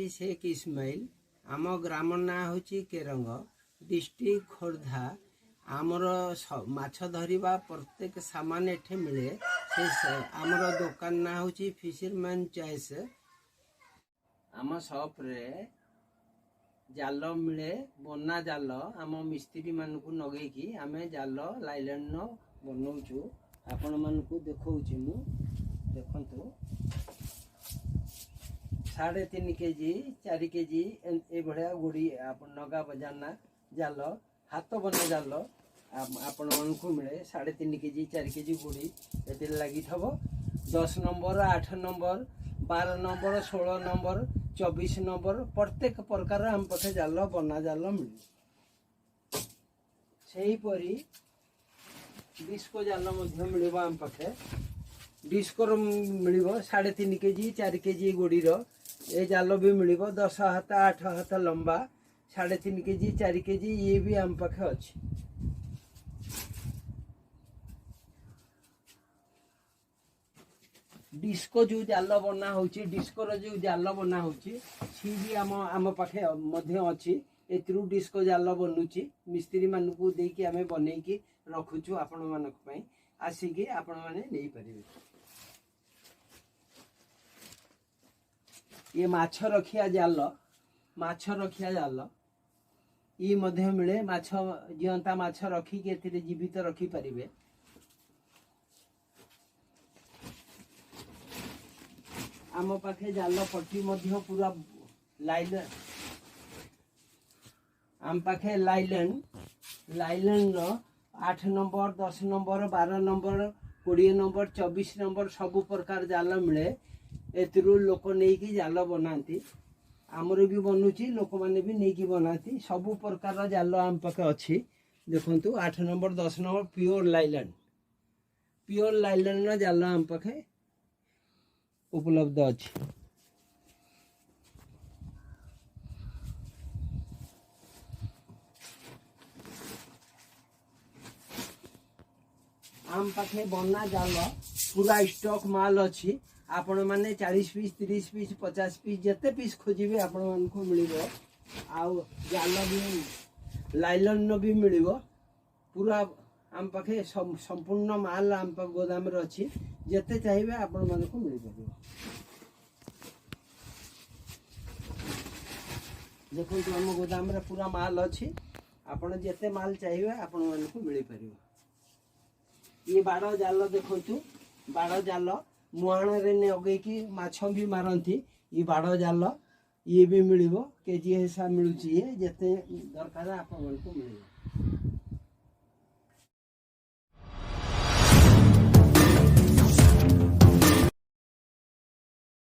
शेख इस्माइल आम ग्राम ना हूँ केरंग डिस्ट्रिक्ट खोर्धा आमर माछ धरिबा प्रत्येक सामान एठे मिले से आमर दुकान ना हूँ फिशरमैन चॉइस आम शॉप रे जाल मिले बना जाल आम मिस्त्री मानू नगेकी आमे जाल लाइलन बनाऊँ आपण मानू देखौछि मु देखंतु 3.5 केजी 4 केजी ए भड़िया गुड़ी नगा बजाना जाल हाथ बना जाल आपण मानू मिले 3.5 केजी 4 केजी गुड़ी ये लगी 10 number 8 number 12 number 16 number 24 number प्रत्येक प्रकार आम पाखे जाल बना जाल मिले से डिस्को जाल मिल आम पाखे डिस्कोर मिल 3.5 केजी 4 केजी गुड़ीर ये जाल भी मिल 10 हाथ 8 हाथ लंबा 3.5 केजी 4 केजी ये भी आम पाखे अच्छी डिस्को जो जाल बना हो डिस्कोर जो जाल बना हो भी आम पाखे अच्छी एथरू डिस्को जाल बनूची मिस्त्री मानू देकी आम बनईकी रखुचु आपण मानक आसिकी आपण माने नहीं पारे ये माछ रखिया जाल ये मध्य मिले माछ जीवंता माछ रखिकी एथिरे जीवित रखी पारिबे आम पाखे जाल पट्टी मध्य पूरा लाइलन आम पाखे लाइलन 8 number 10 number 12 number 20 number 24 number सबु प्रकार जाल मिले एथरू लोक नहीं जाल बनाती आमर भी बनूची लोक मैंने भी नहीं बनाती सबु प्रकार जाल आम पाखे अच्छी देखंतु 8 नंबर 10 नंबर प्योर लाइलन जाल आम पाखे उपलब्ध अच्छी आम पाखे बना जाल पूरा स्टॉक माल अच्छी आपण माने 40 पीस 30 पीस 50 पीस जिते पीस खोजिबे आपण मानकु मिलिबो आउ जाल भी लाइलन भी मिलिबो पूरा आम पाखे संपूर्ण माल आम पाख गोदाम रे अच्छी जिते चाहिए आपण मानकु मिल परिबो देखो आम गोदाम रे पूरा माल अच्छी आपण जिते माल चाहिए आपण मानकु मिल परिबो ये बाड़ जाल देखु बाड़ जाल मुहाण रे नगेकी माछ भी मारती ये बाड़ जाल ये भी मिल केजी हिसाब मिलूँ ये जिते दरकार आपण मानकु मिल।